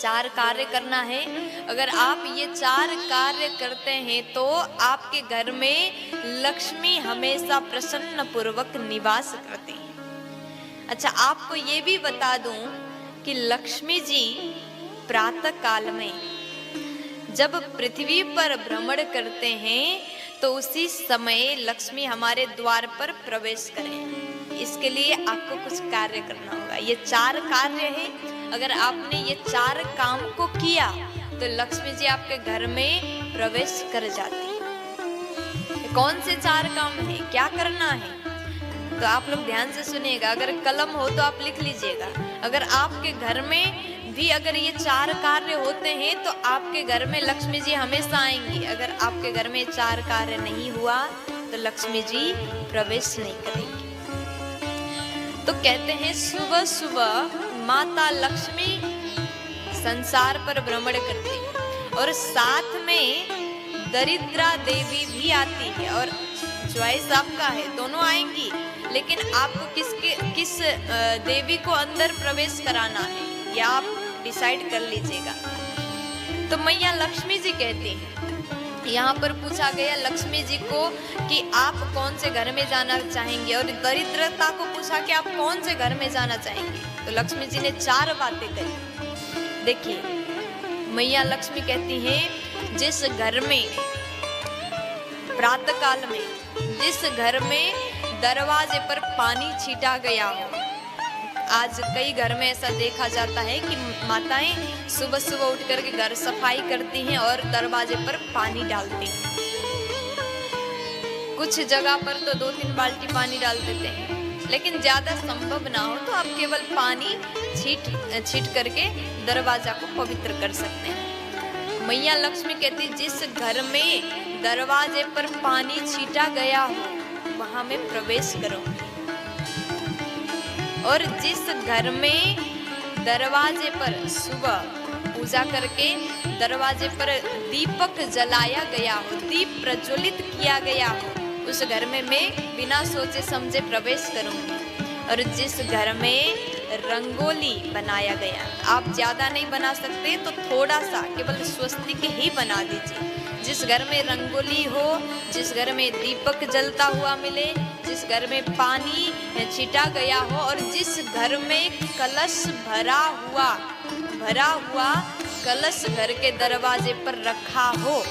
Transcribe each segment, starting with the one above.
चार कार्य करना है। अगर आप ये चार कार्य करते हैं तो आपके घर में लक्ष्मी हमेशा प्रसन्न पूर्वक निवास करती है। अच्छा, आपको ये भी बता दूं कि लक्ष्मी जी प्रातः काल में जब पृथ्वी पर भ्रमण करते हैं तो उसी समय लक्ष्मी हमारे द्वार पर प्रवेश करें। इसके लिए आपको कुछ कार्य करना होगा। ये चार कार्य है, अगर आपने ये चार काम को किया तो लक्ष्मी जी आपके घर में प्रवेश कर जाती है। कौन से चार काम है, क्या करना है, तो आप लोग ध्यान से सुनिएगा। अगर कलम हो तो आप लिख लीजिएगा। अगर आपके घर में भी अगर ये चार कार्य होते हैं तो आपके घर में लक्ष्मी जी हमेशा आएंगी। अगर आपके घर में चार कार्य नहीं हुआ तो लक्ष्मी जी प्रवेश नहीं करेंगी। तो कहते हैं सुबह सुबह माता लक्ष्मी संसार पर भ्रमण करती है और साथ में दरिद्रा देवी भी आती है। और चॉइस आपका है, दोनों आएंगी, लेकिन आपको किस देवी को अंदर प्रवेश कराना है या आप डिसाइड कर लीजिएगा। तो मैया लक्ष्मी जी कहती हैं, यहाँ पर पूछा गया लक्ष्मी जी को कि आप कौन से घर में जाना चाहेंगे, और दरिद्रता को पूछा कि आप कौन से घर में जाना चाहेंगे। तो लक्ष्मी जी ने चार बातें कही। देखिए, मैया लक्ष्मी कहती हैं, जिस घर में प्रातः काल में जिस घर में दरवाजे पर पानी छीटा गया हो। आज कई घर में ऐसा देखा जाता है कि माताएं सुबह सुबह उठ करके घर सफाई करती हैं और दरवाजे पर पानी डालती हैं। कुछ जगह पर तो 2-3 बाल्टी पानी डाल देते हैं, लेकिन ज्यादा संभव ना हो तो आप केवल पानी छीट करके दरवाजा को पवित्र कर सकते हैं। मैया लक्ष्मी कहती, जिस घर में दरवाजे पर पानी छीटा गया हो वहां में प्रवेश करो। और जिस घर में दरवाजे पर सुबह पूजा करके दरवाजे पर दीपक जलाया गया हो, दीप प्रज्वलित किया गया हो, उस घर में मैं बिना सोचे समझे प्रवेश करूंगी। और जिस घर में रंगोली बनाया गया, आप ज्यादा नहीं बना सकते तो थोड़ा सा केवल स्वस्तिक ही बना दीजिए। जिस घर में रंगोली हो, जिस घर में दीपक जलता हुआ मिले, जिस घर में पानी छिटा गया हो, और जिस घर में कलश भरा हुआ कलश घर के दरवाजे पर रखा हो।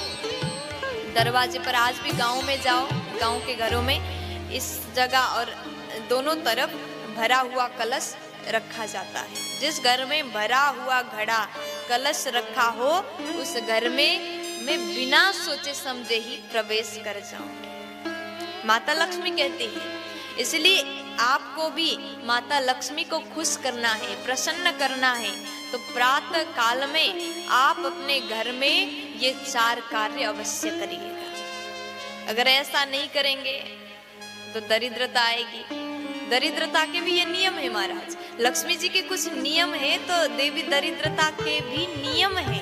दरवाजे पर आज भी गांव में जाओ, गांव के घरों में इस जगह और दोनों तरफ भरा हुआ कलश रखा जाता है। जिस घर में भरा हुआ घड़ा कलश रखा हो उस घर में मैं बिना सोचे समझे ही प्रवेश कर जाऊंगी, माता लक्ष्मी कहती है। इसलिए आपको भी माता लक्ष्मी को खुश करना है, प्रसन्न करना है, तो प्रातः काल में आप अपने घर में ये चार कार्य अवश्य करिएगा। अगर ऐसा नहीं करेंगे तो दरिद्रता आएगी। दरिद्रता के भी ये नियम है महाराज। लक्ष्मी जी के कुछ नियम है तो देवी दरिद्रता के भी नियम है।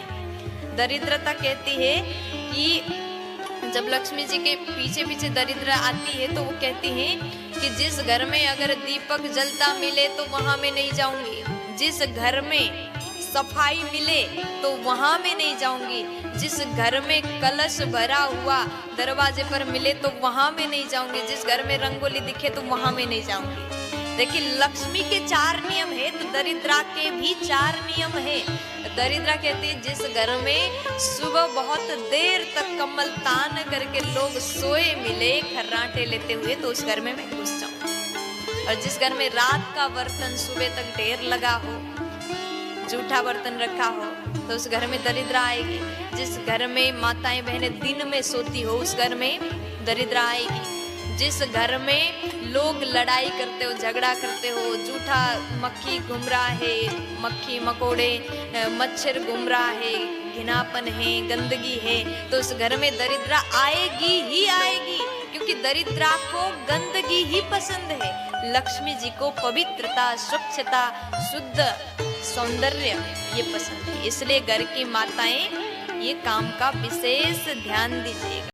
दरिद्रता कहती है कि जब लक्ष्मी जी के पीछे पीछे दरिद्र आती है तो वो कहती है कि जिस घर में अगर दीपक जलता मिले तो वहां में नहीं जाऊंगी, जिस घर में सफाई मिले तो वहां में नहीं जाऊंगी, जिस घर में कलश भरा हुआ दरवाजे पर मिले तो वहां में नहीं जाऊंगी, जिस घर में रंगोली दिखे तो वहां में नहीं जाऊंगी। देखिए, लक्ष्मी के चार नियम है तो दरिद्रा के भी चार नियम है। दरिद्रा कहती है, जिस घर में सुबह बहुत देर तक कमल तान करके लोग सोए मिले खर्राटे लेते हुए तो उस घर में मैं घुस जाऊं। और जिस घर में रात का बर्तन सुबह तक ढेर लगा हो, जूठा बर्तन रखा हो, तो उस घर में दरिद्रा आएगी। जिस घर में माताएं बहनें दिन में सोती हो उस घर में दरिद्रा आएगी। जिस घर में लोग लड़ाई करते हो, झगड़ा करते हो, जूठा मक्खी घूम रहा है, मक्खी मकोड़े मच्छर घूम रहा है, घिनापन है, गंदगी है, तो उस घर में दरिद्रा आएगी ही आएगी, क्योंकि दरिद्रा को गंदगी ही पसंद है। लक्ष्मी जी को पवित्रता, स्वच्छता, शुद्ध सौंदर्य ये पसंद है। इसलिए घर की माताएं ये काम का विशेष ध्यान दीजिएगा।